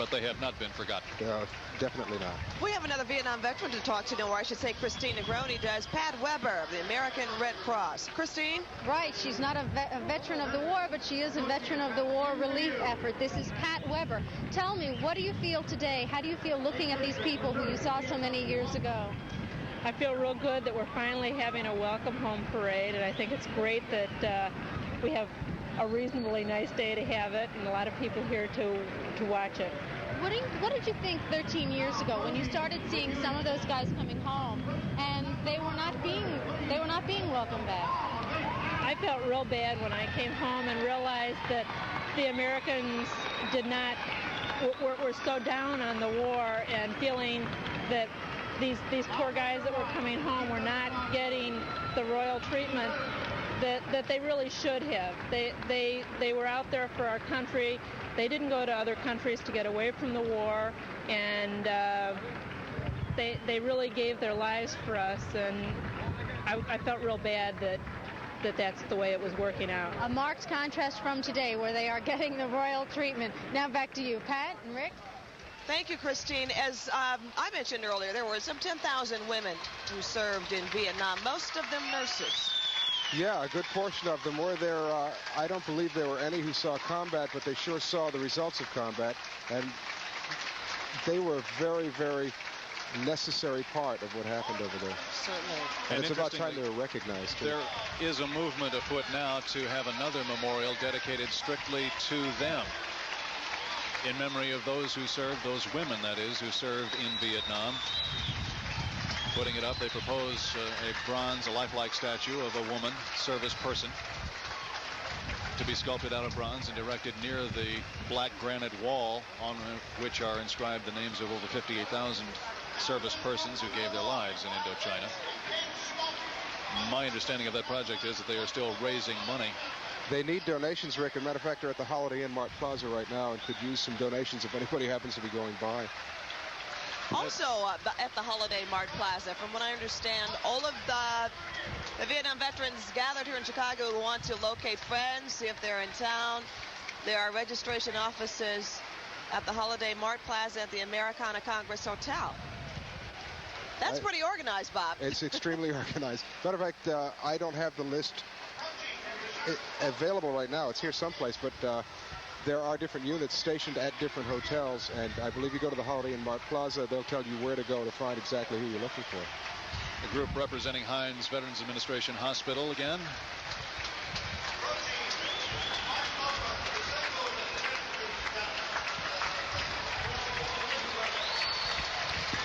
but they have not been forgotten. Definitely not. We have another Vietnam veteran to talk to, or I should say Christine Negroni does. Pat Weber of the American Red Cross. Christine? Right, she's not a veteran of the war, but she is a veteran of the war relief effort. This is Pat Weber. Tell me, what do you feel today? How do you feel looking at these people who you saw so many years ago? I feel real good that we're finally having a welcome home parade, and I think it's great that we have a reasonably nice day to have it, and a lot of people here to watch it. What did you think 13 years ago when you started seeing some of those guys coming home and they were not being welcomed back? I felt real bad when I came home and realized that the Americans were so down on the war, and feeling that these poor guys that were coming home were not getting the royal treatment that they really should have. They were out there for our country. They didn't go to other countries to get away from the war, and they really gave their lives for us, and I felt real bad that's the way it was working out. A marked contrast from today, where they are getting the royal treatment. Now back to you, Pat and Rick. Thank you, Christine. As I mentioned earlier, there were some 10,000 women who served in Vietnam, most of them nurses. Yeah, a good portion of them were there. I don't believe there were any who saw combat, but they sure saw the results of combat, and they were a very, very necessary part of what happened over there. Certainly. And it's about time they were recognized, too. There is a movement afoot now to have another memorial dedicated strictly to them, in memory of those who served, those women, that is, who served in Vietnam. Putting it up, they propose a lifelike statue of a woman, service person, to be sculpted out of bronze and erected near the black granite wall on which are inscribed the names of over 58,000 service persons who gave their lives in Indochina. My understanding of that project is that they are still raising money. They need donations, Rick. As a matter of fact, they're at the Holiday Inn Mart Plaza right now and could use some donations if anybody happens to be going by. Also at the Holiday Mart Plaza, from what I understand, all of the Vietnam veterans gathered here in Chicago who want to locate friends, see if they're in town. There are registration offices at the Holiday Mart Plaza at the Americana Congress Hotel. That's pretty organized, Bob. It's extremely organized. Matter of fact, I don't have the list available right now. It's here someplace, but there are different units stationed at different hotels, and I believe you go to the Holiday Inn Mart Plaza, they'll tell you where to go to find exactly who you're looking for. The group representing Hines Veterans Administration Hospital again.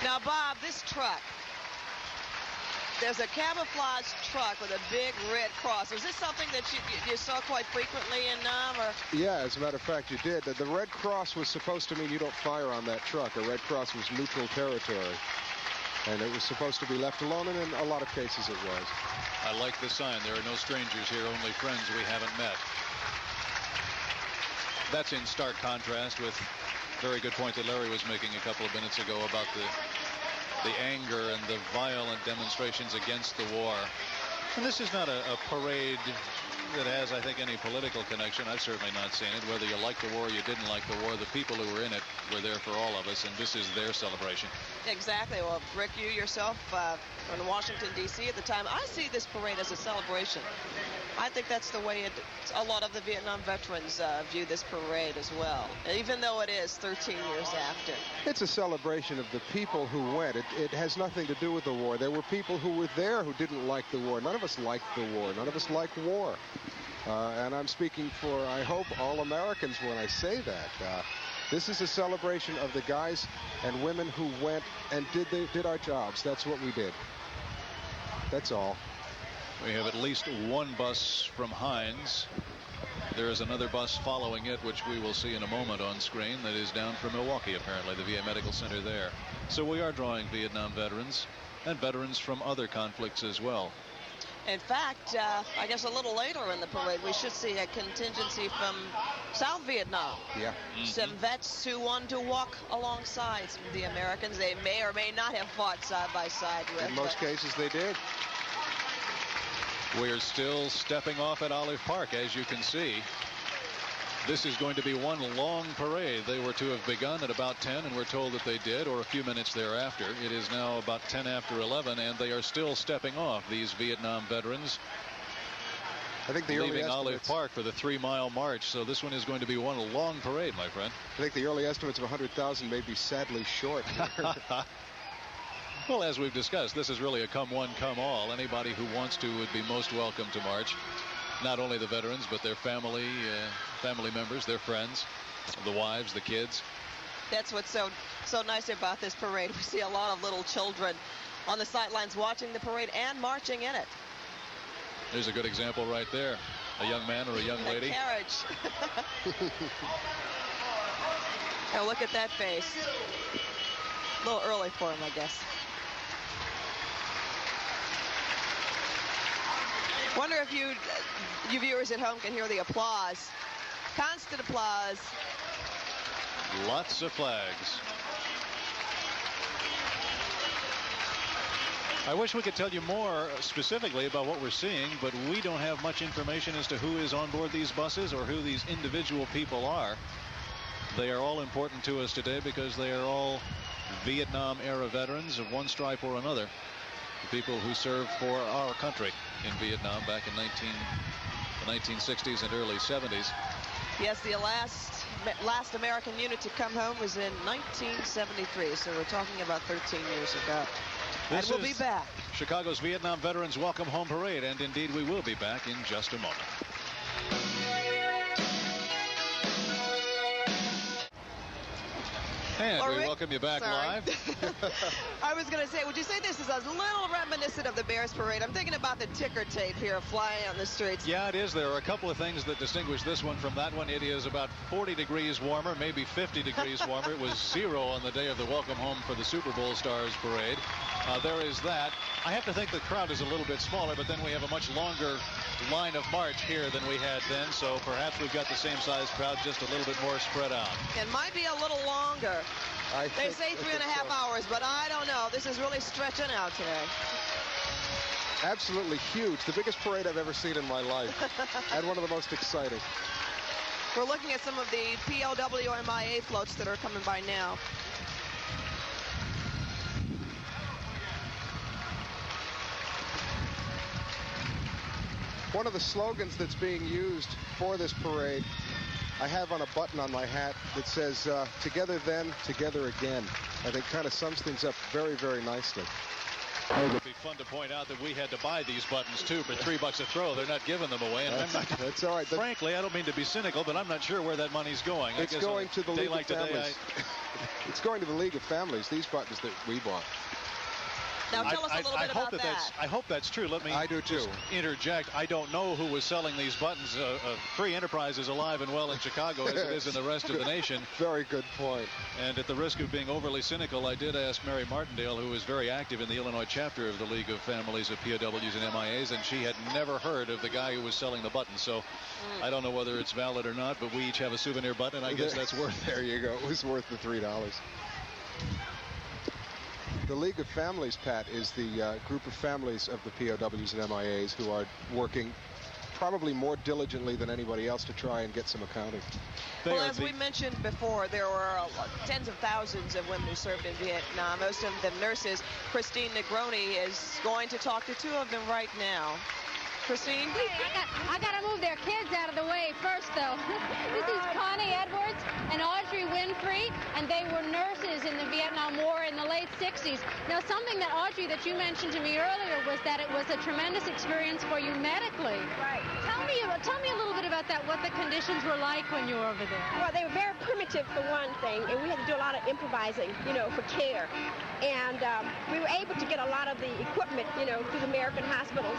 Now, Bob, this truck, there's a camouflage truck with a big red cross. Is this something that you saw quite frequently in Nam? Yeah, as a matter of fact, you did. The red cross was supposed to mean you don't fire on that truck. A red cross was neutral territory, and it was supposed to be left alone, and in a lot of cases it was. I like the sign. There are no strangers here, only friends we haven't met. That's in stark contrast with a very good point that Larry was making a couple of minutes ago about the anger and the violent demonstrations against the war. And this is not a parade that has, I think, any political connection. I've certainly not seen it. Whether you liked the war or you didn't like the war, the people who were in it were there for all of us, and this is their celebration. Exactly. Well, Rick, you yourself in Washington, D.C. at the time, I see this parade as a celebration. I think that's the way a lot of the Vietnam veterans view this parade as well, even though it is 13 years after. It's a celebration of the people who went. It has nothing to do with the war. There were people who were there who didn't like the war. None of us liked the war. None of us like war. And I'm speaking for, I hope, all Americans when I say that. This is a celebration of the guys and women who went and did our jobs. That's what we did. That's all. We have at least one bus from Hines. There is another bus following it, which we will see in a moment on screen, that is down from Milwaukee, apparently, the VA Medical Center there. So we are drawing Vietnam veterans and veterans from other conflicts as well. In fact, I guess a little later in the parade, we should see a contingency from South Vietnam. Yeah. Some vets who want to walk alongside the Americans. They may or may not have fought side by side with. In most cases, they did. We're still stepping off at Olive Park, as you can see. This is going to be one long parade. They were to have begun at about 10, and we're told that they did, or a few minutes thereafter. It is now about 10 after 11, and they are still stepping off, these Vietnam veterans. I think the leaving Olive Park for the 3-mile march. So this one is going to be one long parade, my friend. I think the early estimates of 100,000 may be sadly short. Well, as we've discussed, this is really a come one, come all. Anybody who wants to would be most welcome to march. Not only the veterans, but their family members, their friends, the wives, the kids. That's what's so nice about this parade. We see a lot of little children on the sidelines watching the parade and marching in it. There's a good example right there. A young man or a young lady. Carriage. Oh, look at that face. A little early for him, I guess. Wonder if you viewers at home can hear the applause. Constant applause. Lots of flags. I wish we could tell you more specifically about what we're seeing, but we don't have much information as to who is on board these buses or who these individual people are. They are all important to us today because they are all Vietnam-era veterans of one stripe or another. The people who served for our country in Vietnam back in the 1960s and early 70s. Yes, the last American unit to come home was in 1973, so we're talking about 13 years ago. And we'll be back. Chicago's Vietnam Veterans Welcome Home Parade, and indeed we will be back in just a moment. And we welcome you back live. I was going to say, would you say this is a little reminiscent of the Bears Parade? I'm thinking about the ticker tape here flying on the streets. Yeah, it is. There are a couple of things that distinguish this one from that one. It is about 40 degrees warmer, maybe 50 degrees warmer. It was 0 on the day of the Welcome Home for the Super Bowl Stars Parade. There is that. I have to think the crowd is a little bit smaller, but then we have a much longer line of march here than we had then, so perhaps we've got the same size crowd, just a little bit more spread out. It might be a little longer. They say 3.5 hours, but I don't know. This is really stretching out today. Absolutely huge. The biggest parade I've ever seen in my life. And one of the most exciting. We're looking at some of the POW MIA floats that are coming by now. One of the slogans that's being used for this parade, I have on a button on my hat that says, together then, together again. I think kind of sums things up very, very nicely. It would be fun to point out that we had to buy these buttons, too, for $3 a throw. They're not giving them away. And that's all right. Frankly, I don't mean to be cynical, but I'm not sure where that money's going. It's going to the League of Families. It's going to the League of Families, these buttons that we bought. Now tell us a little bit about that. I hope that's true. Let me just interject. I don't know who was selling these buttons. Free enterprise is alive and well in Chicago as it is in the rest of the nation. Very good point. And at the risk of being overly cynical, I did ask Mary Martindale, who is very active in the Illinois chapter of the League of Families of POWs and MIAs, and she had never heard of the guy who was selling the buttons. So I don't know whether it's valid or not, but we each have a souvenir button. I guess that's worth it. There you go. It was worth the $3. The League of Families, Pat, is the group of families of the POWs and MIAs who are working probably more diligently than anybody else to try and get some accounting. Well, as we mentioned before, there were tens of thousands of women who served in Vietnam, most of them nurses. Christine Negroni is going to talk to two of them right now. Christine? I got to move their kids out of the way first, though. This is Connie Edwards and Audrey Winfrey, and they were nurses in the Vietnam War in the late 60s. Now, something that, Audrey, that you mentioned to me earlier was that it was a tremendous experience for you medically. Right. Tell me a little bit about that, what the conditions were like when you were over there. Well, they were very primitive, for one thing, and we had to do a lot of improvising, for care. And we were able to get a lot of the equipment, through the American hospitals,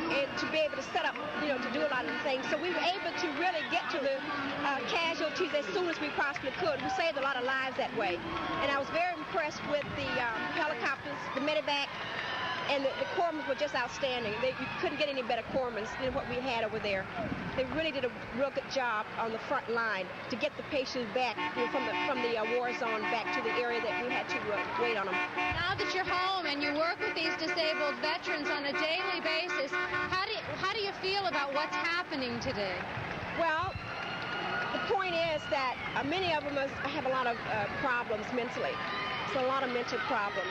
and to be able to set up, to do a lot of the things. So we were able to really get to the casualties as soon as we possibly could. We saved a lot of lives that way. And I was very impressed with the helicopters, the medevac, and the corpsmen were just outstanding. You couldn't get any better corpsmen than what we had over there. They really did a real good job on the front line to get the patients back from the war zone back to the area that we had to wait on them. Now that you're home and you work with these disabled veterans on a daily basis, how do you feel about what's happening today? Well, the point is that many of them have a lot of problems mentally. So a lot of mental problems.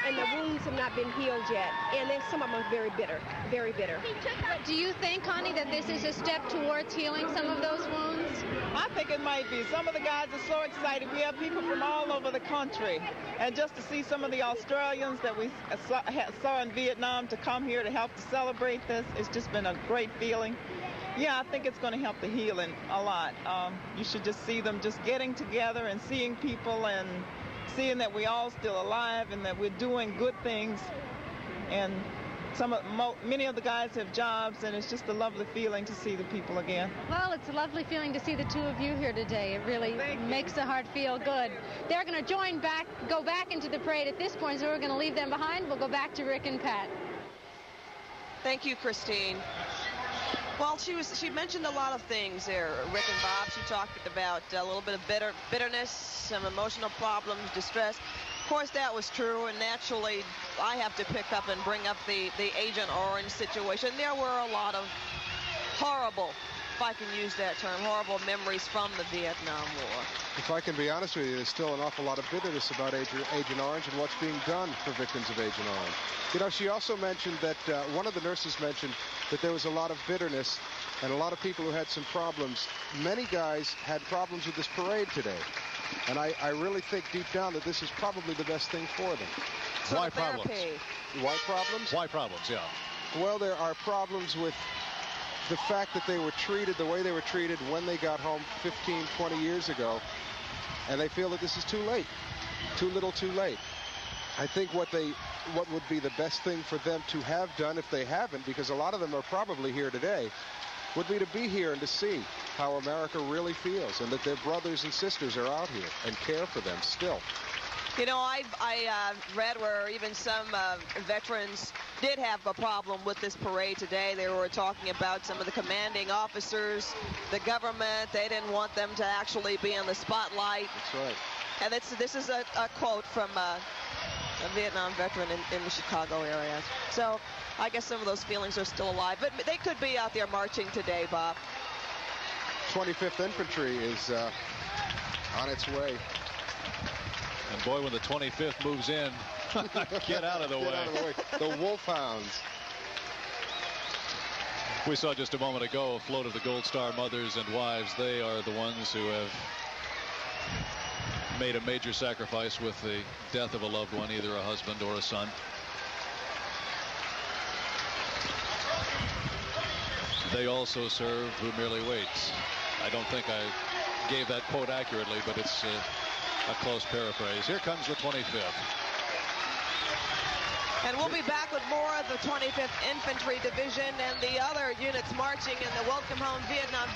And the wounds have not been healed yet. And then some of them are very bitter, very bitter. But do you think, Connie, that this is a step towards healing some of those wounds? I think it might be. Some of the guys are so excited. We have people from all over the country. And just to see some of the Australians that we saw in Vietnam to come here to help to celebrate this, it's just been a great feeling. Yeah, I think it's going to help the healing a lot. You should just see them just getting together and seeing people and seeing that we're all still alive and that we're doing good things. And many of the guys have jobs, and it's just a lovely feeling to see the people again. Well, it's a lovely feeling to see the two of you here today. It really makes the heart feel good. They're going to go back into the parade at this point, so we're going to leave them behind. We'll go back to Rick and Pat. Thank you, Christine. Well, she mentioned a lot of things there, Rick and Bob. She talked about a little bit of bitterness, some emotional problems, distress. Of course, that was true, and naturally, I have to pick up and bring up the Agent Orange situation. There were a lot of horrible, if I can use that term, horrible memories from the Vietnam War. If I can be honest with you, there's still an awful lot of bitterness about Agent Orange and what's being done for victims of Agent Orange. You know, she also mentioned that one of the nurses mentioned that there was a lot of bitterness and a lot of people who had some problems. Many guys had problems with this parade today. And I really think deep down that this is probably the best thing for them. Why problems? Why problems? Why problems, yeah. Well, there are problems with the fact that they were treated the way they were treated when they got home 15, 20 years ago. And they feel that this is too late. Too little, too late. I think what would be the best thing for them to have done, if they haven't, because a lot of them are probably here today, would be to be here and to see how America really feels and that their brothers and sisters are out here and care for them still. You know, I read where even some veterans did have a problem with this parade today. They were talking about some of the commanding officers, the government. They didn't want them to actually be in the spotlight. That's right. And this is a quote from a Vietnam veteran in the Chicago area. So I guess some of those feelings are still alive. But they could be out there marching today, Bob. 25th Infantry is on its way. And boy, when the 25th moves in, get out of the way. Get out of the way. The Wolfhounds. We saw just a moment ago a float of the Gold Star mothers and wives. They are the ones who have made a major sacrifice with the death of a loved one, either a husband or a son. They also serve who merely waits. I don't think I gave that quote accurately, but it's a close paraphrase. Here comes the 25th. And we'll be back with more of the 25th Infantry Division and the other units marching in the Welcome Home Vietnam